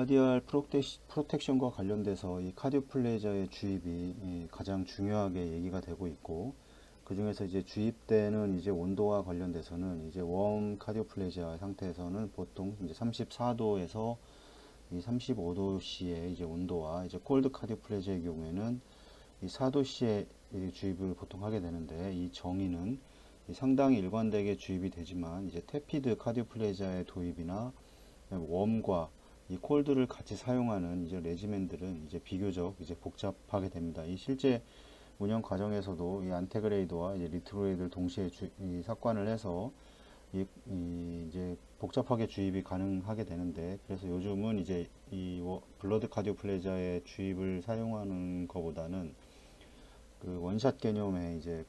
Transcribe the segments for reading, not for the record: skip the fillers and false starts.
마이오카디알 프로텍션과 관련돼서 이 카디오플레이저의 주입이 가장 중요하게 얘기가 되고 있고, 그 중에서 이제 주입되는 이제 온도와 관련돼서는 이제 웜 카디오플레이저 상태에서는 보통 이제 34도에서 이 35도씨의 이제 온도와 이제 콜드 카디오플레이저의 경우에는 이 4도씨의 주입을 보통 하게 되는데, 이 정의는 상당히 일관되게 주입이 되지만 이제 테피드 카디오플레이저의 도입이나 웜과 이 콜드를 같이 사용하는 이제 레지멘들은 이제 비교적 이제 복잡하게 됩니다. 이 실제 운영 과정에서도 이 안테그레이드와 이제 리트로레이드를 동시에 이 삭관을 해서 이제 복잡하게 주입이 가능하게 되는데, 그래서 요즘은 이제 이 블러드 카디오플레이저의 주입을 사용하는 것보다는 그 원샷 개념의 이제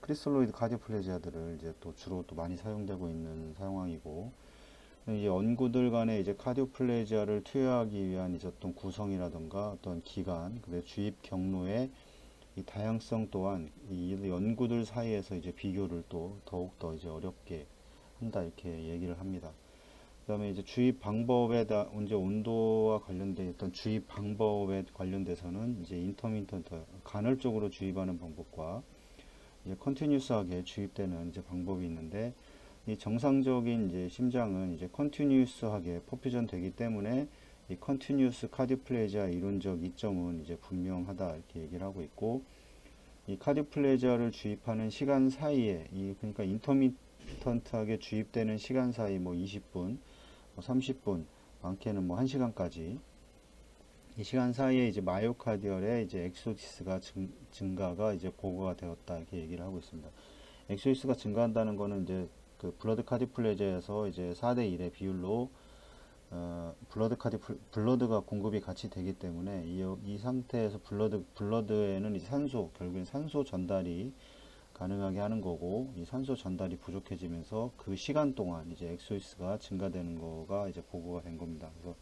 크리스탈로이드 카디오플레이저들을 이제 또 주로 또 많이 사용되고 있는 상황이고, 이제 연구들 간에 이제 카디오플레이지아를 투여하기 위한 이제 어떤 구성이라던가 어떤 기간, 그다음에 주입 경로의 이 다양성 또한 이 연구들 사이에서 이제 비교를 또 더욱더 이제 어렵게 한다, 이렇게 얘기를 합니다. 그다음에 이제 주입 방법에 이제 온도와 관련된 어떤 주입 방법에 관련돼서는 이제 인터미턴트 간헐적으로 주입하는 방법과 이제 컨티뉴스하게 주입되는 이제 방법이 있는데, 이 정상적인 이제 심장은 이제 컨티뉴스하게 퍼퓨전 되기 때문에 이 컨티뉴스 카디오플레이지아 이론적 이점은 이제 분명하다, 이렇게 얘기를 하고 있고, 이 카디오플레이지아를 주입하는 시간 사이에 그러니까 인터미턴트하게 주입되는 시간 사이 뭐 20분, 뭐 30분, 많게는 뭐 1시간까지 이 시간 사이에 이제 마이오카디얼의 이제 엑소시스가 증가가 이제 보고가 되었다, 이렇게 얘기를 하고 있습니다. 엑소시스가 증가한다는 거는 이제 그 블러드 카디오플레이저에서 이제 4대 1의 비율로 블러드가 공급이 같이 되기 때문에 이 상태에서 블러드에는 이제 결국엔 산소 전달이 가능하게 하는 거고, 이 산소 전달이 부족해지면서 그 시간 동안 이제 엑소시스가 증가되는 거가 이제 보고가 된 겁니다. 그래서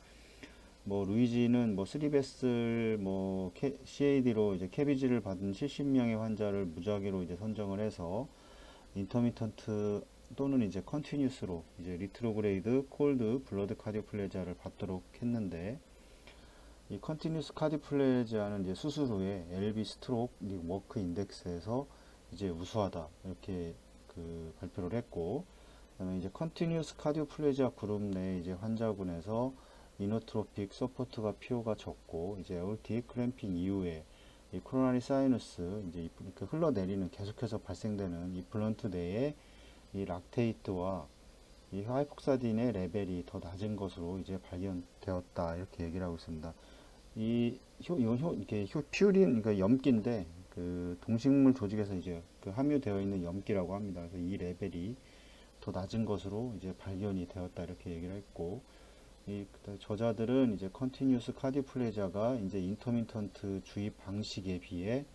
뭐 루이지는 뭐 3베슬 뭐 CAD로 이제 캐비지를 받은 70명의 환자를 무작위로 이제 선정을 해서 인터미턴트 또는 이제 컨티뉴스로 이제 리트로그레이드 콜드 블러드 카디오플레이지아를 받도록 했는데, 이 컨티뉴스 카디오플레이지아는 이제 수술 후에 LV 스트로크 워크 인덱스에서 이제 우수하다, 이렇게 그 발표를 했고, 그다음에 이제 컨티뉴스 카디오플레이지아 그룹 내 이제 환자군에서 이노트로픽 서포트가 피오가 적고 이제 에올틱 크램핑 이후에 이 코로나리 사이너스 이제 이렇게 흘러내리는 계속해서 발생되는 이 블런트 내에 이 락테이트와 이 하이폭사딘의 레벨이 더 낮은 것으로 이제 발견되었다, 이렇게 얘기를 하고 있습니다. 이게 퓨린, 그러니까 염기인데 그 동식물 조직에서 이제 그 함유되어 있는 염기라고 합니다. 그래서 이 레벨이 더 낮은 것으로 이제 발견이 되었다, 이렇게 얘기를 했고, 저자들은 이제 컨티뉴스 카디오플레이지아가 이제 인터미턴트 주입 방식에 비해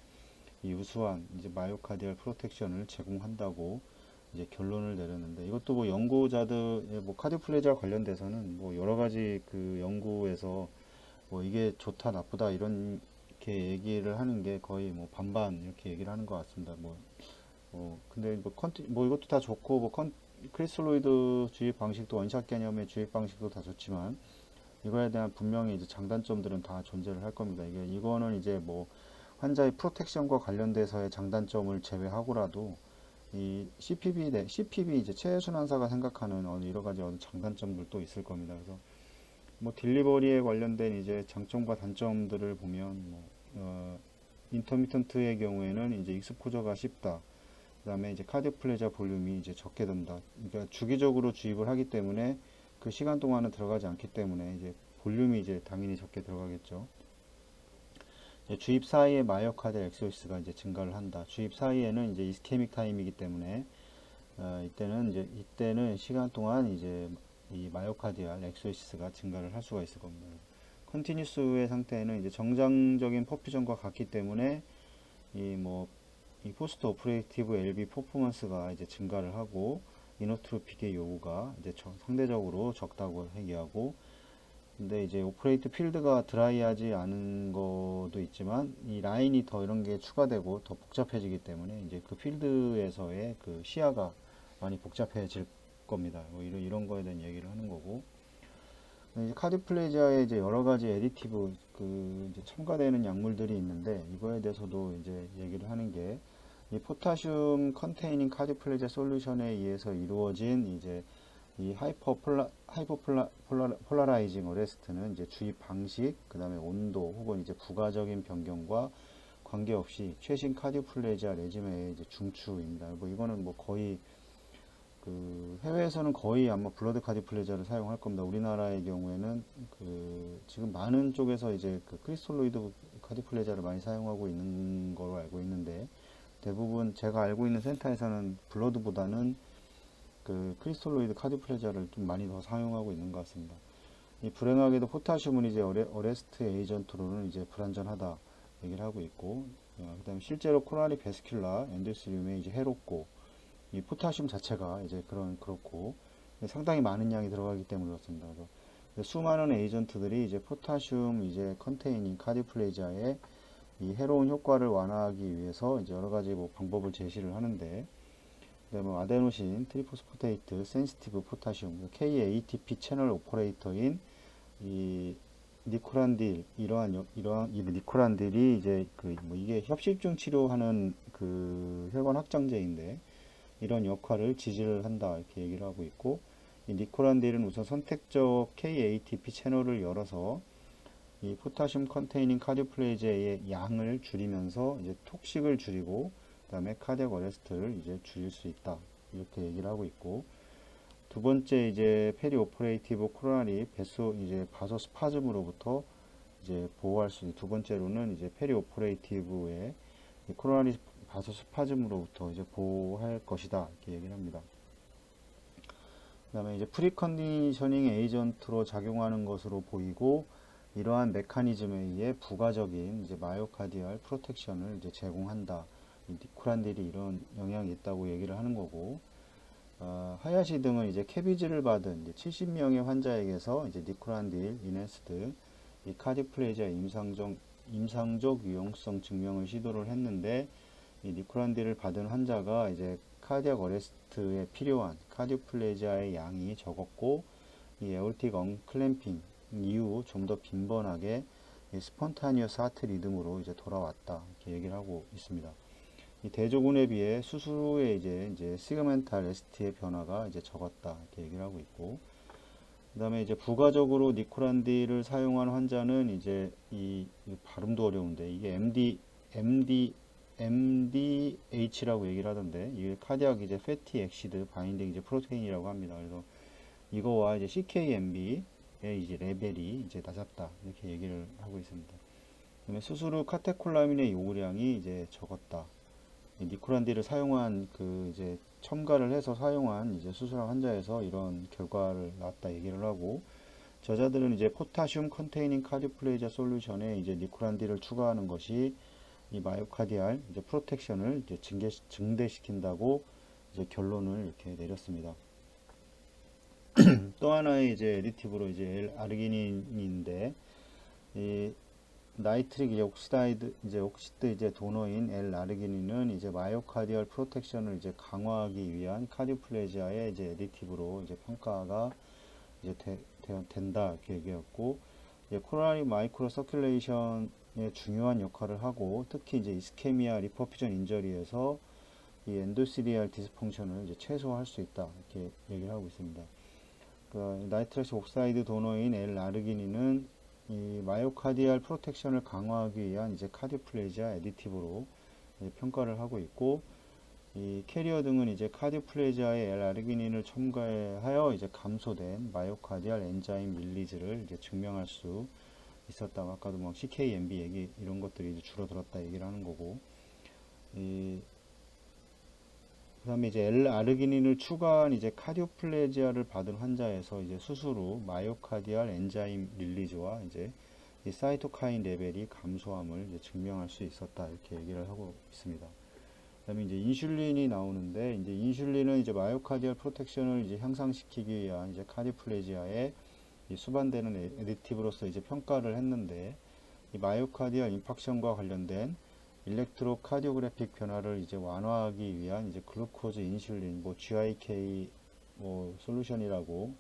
이 우수한 이제 마이오카디알 프로텍션을 제공한다고 이제 결론을 내렸는데, 이것도 뭐 연구자들 뭐 카디오플레이지아 관련돼서는 뭐 여러 가지 그 연구에서 뭐 이게 좋다 나쁘다 이렇게 얘기를 하는 게 거의 뭐 반반 이렇게 얘기를 하는 것 같습니다. 근데 뭐 이것도 다 좋고, 크리스탈로이드 주입 방식도 원샷 개념의 주입 방식도 다 좋지만 이거에 대한 분명히 이제 장단점들은 다 존재를 할 겁니다. 이거는 이제 뭐 환자의 프로텍션과 관련돼서의 장단점을 제외하고라도 이 CPB 이제 체해순환사가 생각하는 여러 가지 장단점들도 있을 겁니다. 그래서 뭐 딜리버리에 관련된 이제 장점과 단점들을 보면 인터미턴트의 경우에는 이제 익스포저가 쉽다. 그 다음에 이제 카디오플레이지아 볼륨이 이제 적게 든다. 그러니까 주기적으로 주입을 하기 때문에 그 시간 동안은 들어가지 않기 때문에 이제 볼륨이 이제 당연히 적게 들어가겠죠. 주입 사이에 마이오카디알 엑소시스가 이제 증가를 한다. 주입 사이에는 이제 이스케믹 타임이기 때문에 이때는 시간 동안 이제 이 마이오카디알 엑소시스가 증가를 할 수가 있을 겁니다. 컨티뉴스의 상태에는 이제 정상적인 퍼퓨전과 같기 때문에 이 포스트 오퍼레이티브 LV 퍼포먼스가 이제 증가를 하고 이노트로픽의 요구가 이제 상대적으로 적다고 얘기하고, 근데 이제 오퍼레이트 필드가 드라이하지 않은 것도 있지만 이 라인이 더 이런 게 추가되고 더 복잡해지기 때문에 이제 그 필드에서의 그 시야가 많이 복잡해질 겁니다. 뭐 이런 거에 대한 얘기를 하는 거고, 이제 카디플레지아에 이제 여러 가지 애디티브 이제 첨가되는 약물들이 있는데 이거에 대해서도 이제 얘기를 하는 게 이 포타슘 컨테이닝 카디플레지아 솔루션에 의해서 이루어진 이제 이 하이퍼폴라라이징 어레스트는 이제 주입 방식, 그 다음에 온도 혹은 이제 부가적인 변경과 관계없이 최신 카디플레지아 레지메의 이제 중추입니다. 뭐 이거는 뭐 거의 해외에서는 거의 아마 블러드 카디플레자를 사용할 겁니다. 우리나라의 경우에는 지금 많은 쪽에서 이제 크리스톨로이드 카디플레자를 많이 사용하고 있는 걸로 알고 있는데 대부분 제가 알고 있는 센터에서는 블러드보다는 크리스톨로이드 카디플레자를 좀 많이 더 사용하고 있는 것 같습니다. 이 불행하게도 포타슘은 이제 어레스트 에이전트로는 이제 불안전하다 얘기를 하고 있고, 그다음에 실제로 코로나리 베스큘라 엔도스리움에 이제 해롭고, 이 포타슘 자체가 이제 그렇고 상당히 많은 양이 들어가기 때문에 그렇습니다. 그래서 수많은 에이전트들이 이제 포타슘 이제 컨테이닝 카디플레지아의 이 해로운 효과를 완화하기 위해서 이제 여러 가지 뭐 방법을 제시를 하는데, 뭐 아데노신 트리포스포테이트 센시티브 포타슘 KATP 채널 오퍼레이터인 이 니코란딜 이러한 이 니코란딜이 이제 뭐 이게 협심증 치료하는 혈관 확장제인데 이런 역할을 지지를 한다 이렇게 얘기를 하고 있고, 이 니코란딜은 우선 선택적 KATP 채널을 열어서 이 포타슘 컨테이닝 카디오플레이지의 양을 줄이면서 이제 톡식을 줄이고 그다음에 카디악 어레스트를 이제 줄일 수 있다 이렇게 얘기를 하고 있고, 두 번째 이제 페리오퍼레이티브 코로나리 이제 바소스파즘으로부터 이제 보호할 수 있는 두 번째로는 이제 페리오퍼레이티브의 코로나리 바소스파즘으로부터 이제 보호할 것이다 이렇게 얘기를 합니다. 그 다음에 이제 프리컨디셔닝 에이전트로 작용하는 것으로 보이고, 이러한 메커니즘에 의해 부가적인 이제 마이오카디알 프로텍션을 이제 제공한다. 니코란딜이 이런 영향이 있다고 얘기를 하는 거고, 하야시 등은 이제 캐비지를 받은 이제 70명의 환자에게서 이제 니코란딜 이네스드 이 카디플레이지아 임상적 유용성 증명을 시도를 했는데, 이 니코란딜을 받은 환자가 이제 카디악 어레스트에 필요한 카디플레지아의 양이 적었고, 이 에올틱 언클램핑 이후 좀 더 빈번하게 스폰타니어스 하트 리듬으로 이제 돌아왔다 이렇게 얘기를 하고 있습니다. 이 대조군에 비해 수술 후에 이제 시그멘탈 ST의 변화가 이제 적었다 이렇게 얘기를 하고 있고, 그다음에 이제 부가적으로 니코란딜을 사용한 환자는 이제 이 발음도 어려운데 이게 MDH라고 얘기를 하던데, 이게 카디악 이제 패티 엑시드 바인딩 이제 프로테인이라고 합니다. 그래서 이거와 이제 CKMB의 이제 레벨이 이제 낮았다 이렇게 얘기를 하고 있습니다. 그다음에 수술 후 카테콜라민의 요구량이 이제 적었다. 니코란딜을 사용한 이제 첨가를 해서 사용한 이제 수술한 환자에서 이런 결과를 나왔다 얘기를 하고, 저자들은 이제 포타슘 컨테이닝 카디플레이자 솔루션에 이제 니코란딜을 추가하는 것이 이 마이오카디알 이제 프로텍션을 이제 증대시킨다고 이제 결론을 이렇게 내렸습니다. 또 하나의 이제 에디티브로 이제 L-아르기닌인데, 이 나이트릭 이제 옥시드 이제 도너인 L-아르기닌은 이제 마이오카디얼 프로텍션을 이제 강화하기 위한 카디오플레지아의 이제 에디티브로 이제 평가가 이제 된다 이렇게 얘기했고, 이제 코로나리 마이크로 서큘레이션에 중요한 역할을 하고, 특히 이제 이스케미아 리퍼퓨전 인저리에서 이 엔도시리알 디스펑션을 이제 최소화할 수 있다 이렇게 얘기를 하고 있습니다. 나이트러스 옥사이드 도너인 L-아르기닌은 이 마이오카디알 프로텍션을 강화하기 위한 이제 카디오플레지아 에디티브로 평가를 하고 있고, 이 캐리어 등은 이제 카디오플레지아의 L-아르기닌을 첨가하여 이제 감소된 마이오카디알 엔자임 릴리즈를 이제 증명할 수 있었다. 아까도 뭐 CKMB 얘기 이런 것들이 이제 줄어들었다 얘기를 하는 거고, 그 다음에 이제 L-아르기닌을 추가한 이제 카디오플레지아를 받은 환자에서 이제 수술 후 마이오카디알 엔자임 릴리즈와 이제 이 사이토카인 레벨이 감소함을 이제 증명할 수 있었다 이렇게 얘기를 하고 있습니다. 그 다음에 이제 인슐린이 나오는데, 이제 인슐린은 이제 마이오카디알 프로텍션을 이제 향상시키기 위한 이제 카디오플레지아에 수반되는 에디티브로서 이제 평가를 했는데, 이 마이오카디알 인팍션과 관련된 일렉트로카디오그래픽 변화를 이제 완화하기 위한 이제 글루코즈 인슐린 GIK 솔루션이라고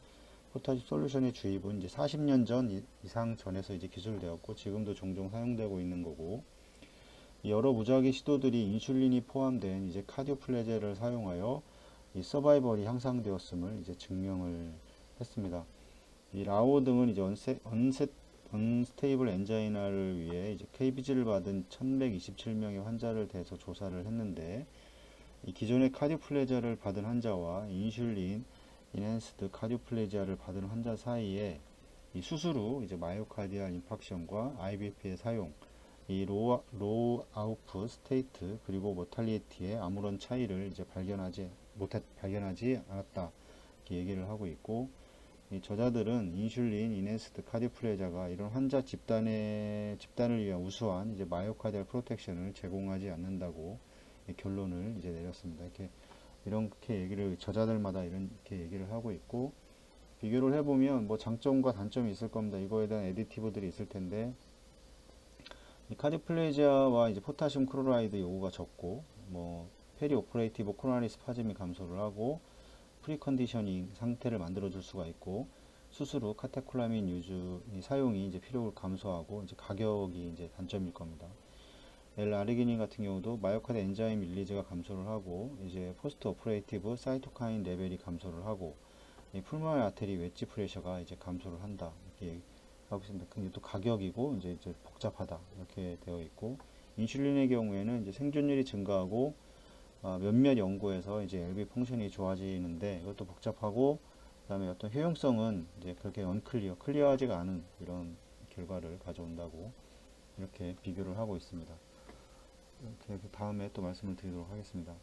포타시 솔루션의 주입은 이제 40년 전 이상 전에서 이제 기술되었고 지금도 종종 사용되고 있는 거고, 여러 무작위 시도들이 인슐린이 포함된 이제 카디오플레제를 사용하여 이 서바이벌이 향상되었음을 이제 증명을 했습니다. 이 라오 등은 이제 언스테이블 엔자이나를 위해 이제 KBG를 받은 1127명의 환자를 대해서 조사를 했는데, 이 기존의 카디오플레지아를 받은 환자와 인슐린 인핸스드 카디오플레지아를 받은 환자 사이에 이 수술 후 이제 마이오카디알 인팍션과 IBP의 사용, 이 로우 아우프 스테이트 그리고 모탈리티에 아무런 차이를 이제 발견하지 않았다, 이렇게 얘기를 하고 있고, 이 저자들은 인슐린 인핸스드 카디오플레지아가 이런 환자 집단을 위한 우수한 이제 마이오카디알 프로텍션을 제공하지 않는다고 결론을 이제 내렸습니다. 이렇게 얘기를 저자들마다 이렇게 얘기를 하고 있고, 비교를 해보면 뭐 장점과 단점이 있을 겁니다. 이거에 대한 애디티브들이 있을 텐데, 이 카디오플레지아와 이제 포타슘 클로라이드 요구가 적고, 뭐 페리오퍼레이티브 코로나리 스파즘이 감소를 하고 프리컨디셔닝 상태를 만들어 줄 수가 있고, 수술 후 카테콜라민 유주 사용이 이제 필요를 감소하고 이제 가격이 이제 단점일 겁니다. L-아르기닌 같은 경우도 마이오카드 엔자임 릴리즈가 감소를 하고 이제 포스트 오퍼레이티브 사이토카인 레벨이 감소를 하고 이 풀모널 아테리 웨지 프레셔가 이제 감소를 한다, 이렇게 하고 있습니다. 근데 또 가격이고 이제 복잡하다, 이렇게 되어 있고, 인슐린의 경우에는 이제 생존율이 증가하고 몇몇 연구에서 이제 LV 펑션이 좋아지는데 이것도 복잡하고, 그다음에 어떤 효용성은 이제 그렇게 클리어하지가 않은 이런 결과를 가져온다고 이렇게 비교를 하고 있습니다. 이렇게 다음에 또 말씀을 드리도록 하겠습니다.